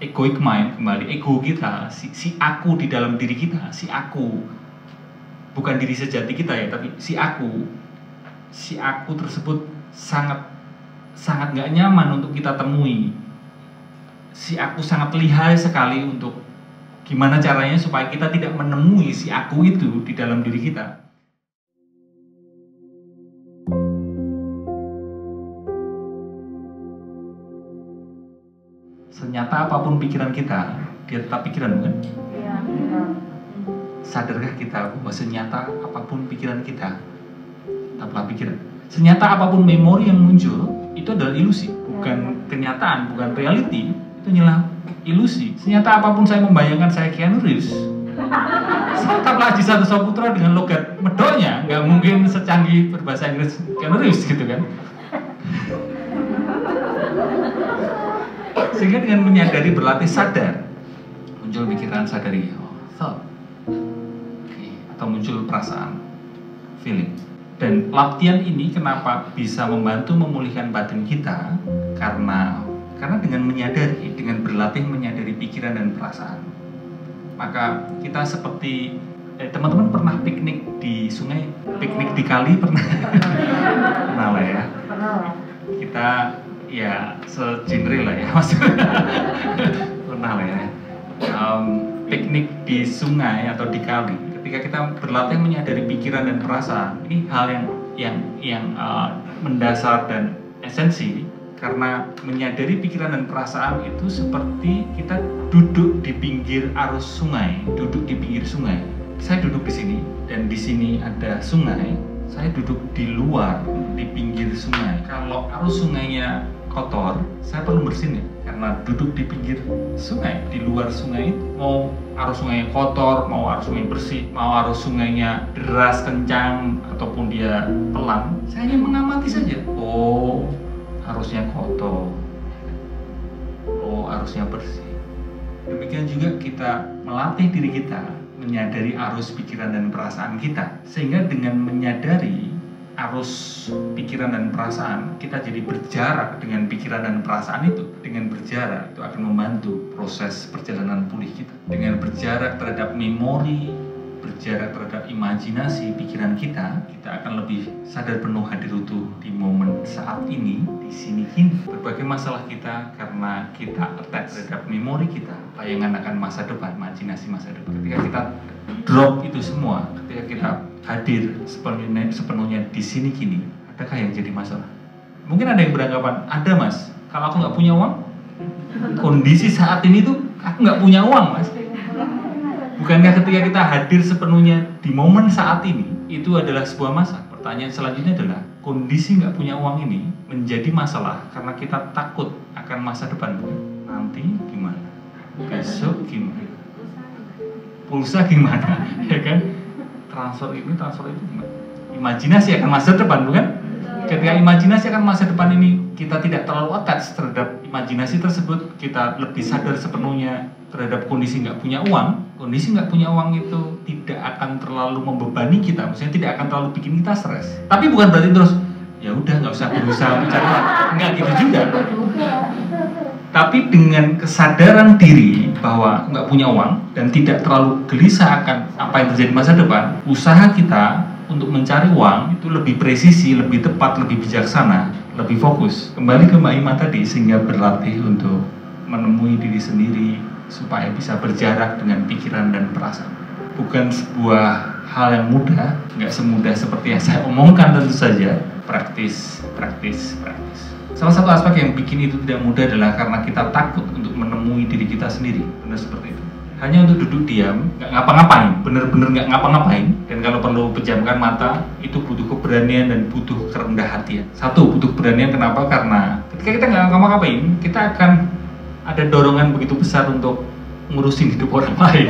egoic mind, kembali ego kita, si aku di dalam diri kita, si aku, bukan diri sejati kita ya, tapi si aku tersebut sangat nggak nyaman untuk kita temui. Si aku sangat lihai sekali untuk gimana caranya supaya kita tidak menemui si aku itu di dalam diri kita. Senyata apapun pikiran kita, dia tetap pikiran, bukan? Iya. Sadarkah kita bahwa senyata apapun pikiran kita, tetaplah pikiran. Senyata apapun memori yang muncul, itu adalah ilusi, bukan kenyataan, bukan reality. Itu nyala ilusi. Senyata apapun saya membayangkan saya Keanu Reeves, tetaplah Aji Santoso Putra dengan logat medoknya, nggak mungkin secanggih berbahasa Inggris Keanu Reeves gitu kan. Sehingga dengan menyadari, berlatih sadar, muncul pikiran, sadari, thought, atau muncul perasaan, feeling. Dan latihan ini kenapa bisa membantu memulihkan batin kita? Karena dengan menyadari, dengan berlatih menyadari pikiran dan perasaan, maka kita seperti teman-teman pernah piknik di sungai, piknik di kali pernah? Pernah lah ya. Kita ya segenre lah ya maksudnya. Pernah lah ya. Piknik di sungai atau di kali, ketika kita berlatih menyadari pikiran dan perasaan, ini hal yang mendasar dan esensi. Karena menyadari pikiran dan perasaan itu seperti kita duduk di pinggir arus sungai, duduk di pinggir sungai. Saya duduk di sini dan di sini ada sungai. Saya duduk di luar, di pinggir sungai. Kalau arus sungainya kotor, saya perlu bersihin ya, karena duduk di pinggir sungai, di luar sungai. Mau arus sungainya kotor, mau arus sungai bersih, mau arus sungainya deras kencang ataupun dia pelan, saya hanya mengamati saja. Oh, arusnya kotor. Oh, arusnya bersih. Demikian juga kita melatih diri kita menyadari arus pikiran dan perasaan kita, sehingga dengan menyadari arus pikiran dan perasaan, kita jadi berjarak dengan pikiran dan perasaan itu. Dengan berjarak itu akan membantu proses perjalanan pulih kita. Dengan berjarak terhadap memori, berjarak terhadap imajinasi pikiran kita, kita akan lebih sadar penuh hadir utuh di momen saat ini, di sini kini. Berbagai masalah kita karena kita attach terhadap memori kita, bayangan akan masa depan, imajinasi masa depan. Ketika kita drop itu semua, ketika kita hadir sepenuhnya di sini kini, adakah yang jadi masalah? Mungkin ada yang beranggapan, ada mas, kalau aku nggak punya uang, kondisi saat ini tuh aku nggak punya uang mas. Bukankah ketika kita hadir sepenuhnya di momen saat ini, itu adalah sebuah masalah? Pertanyaan selanjutnya adalah, kondisi nggak punya uang ini menjadi masalah karena kita takut akan masa depan. Nanti gimana? Besok gimana? Pulsa gimana? Ya kan? Transfer ini, transfer itu gimana? Imajinasi akan masa depan, bukan? Ketika imajinasi akan masa depan ini, kita tidak terlalu attach terhadap imajinasi tersebut, kita lebih sadar sepenuhnya terhadap kondisi nggak punya uang. Kondisi nggak punya uang itu tidak akan terlalu membebani kita, maksudnya tidak akan terlalu bikin kita stres. Tapi bukan berarti terus, ya udah nggak usah berusaha mencari uang, nggak gitu juga. Tapi dengan kesadaran diri bahwa nggak punya uang dan tidak terlalu gelisah akan apa yang terjadi masa depan, usaha kita untuk mencari uang itu lebih presisi, lebih tepat, lebih bijaksana, lebih fokus. Kembali ke Mbak Ima tadi, sehingga berlatih untuk menemui diri sendiri supaya bisa berjarak dengan pikiran dan perasaan. Bukan sebuah hal yang mudah, nggak semudah seperti yang saya omongkan tentu saja. Praktis. Salah satu aspek yang bikin itu tidak mudah adalah karena kita takut untuk menemui diri kita sendiri. Benar seperti itu. Hanya untuk duduk diam, nggak ngapa-ngapain, bener-bener nggak ngapa-ngapain. Dan kalau perlu pejamkan mata, itu butuh keberanian dan butuh kerendah hatian. Satu, butuh keberanian. Kenapa? Karena ketika kita nggak ngapa-ngapain, kita akan ada dorongan begitu besar untuk ngurusin hidup orang lain.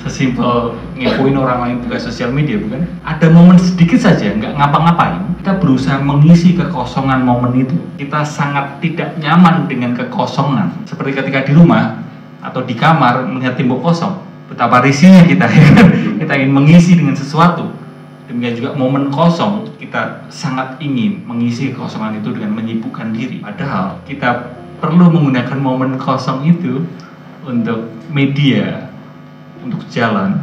Sesimpel ngepoin orang lain buka sosial media, bukan? Ada momen sedikit saja nggak ngapa-ngapain, kita berusaha mengisi kekosongan momen itu. Kita sangat tidak nyaman dengan kekosongan. Seperti ketika di rumah atau di kamar melihat tembok kosong, betapa risihnya kita, ya kan? Kita ingin mengisi dengan sesuatu. Demikian juga momen kosong, kita sangat ingin mengisi kekosongan itu dengan menyibukkan diri. Padahal kita perlu menggunakan momen kosong itu untuk media, untuk jalan.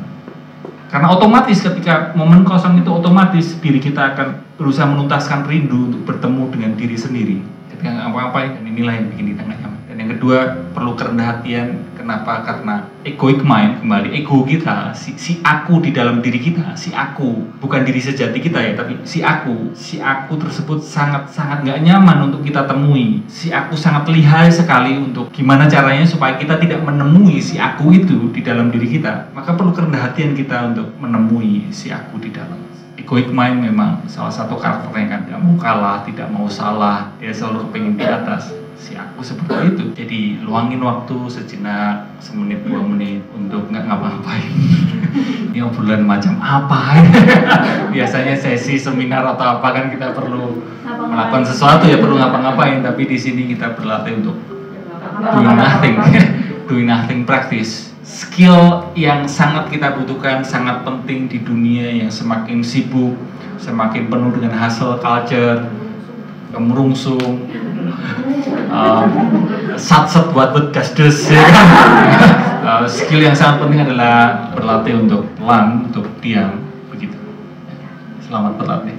Karena otomatis ketika momen kosong itu otomatis diri kita akan berusaha menuntaskan rindu untuk bertemu dengan diri sendiri. Ketika apa-apa, dan inilah yang bikin kita nggak nyaman. Dan yang kedua, perlu kerendahan hatian. Kenapa? Karena egoic mind, kembali ego kita, si aku di dalam diri kita, si aku, bukan diri sejati kita ya, tapi si aku tersebut sangat nggak nyaman untuk kita temui. Si aku sangat lihai sekali untuk gimana caranya supaya kita tidak menemui si aku itu di dalam diri kita. Maka perlu kerendahan hatian kita untuk menemui si aku di dalam. Egoic mind memang salah satu karakternya kan, tidak mau kalah, tidak mau salah, dia selalu kepingin di atas. Si aku seperti itu. Jadi luangin waktu sejenak, semenit 2 menit untuk nggak ngapa-ngapain. Ini obrolan macam apa? Biasanya sesi seminar atau apa kan kita perlu melakukan sesuatu ya, perlu ngapa-ngapain. Tapi di sini kita berlatih untuk doing nothing, doing nothing practice. Skill yang sangat kita butuhkan, sangat penting di dunia yang semakin sibuk, semakin penuh dengan hustle culture, kemerungsung, sat-sat buat gasdes ya kan? Skill yang sangat penting adalah berlatih untuk pelan, untuk diam, begitu. Selamat berlatih.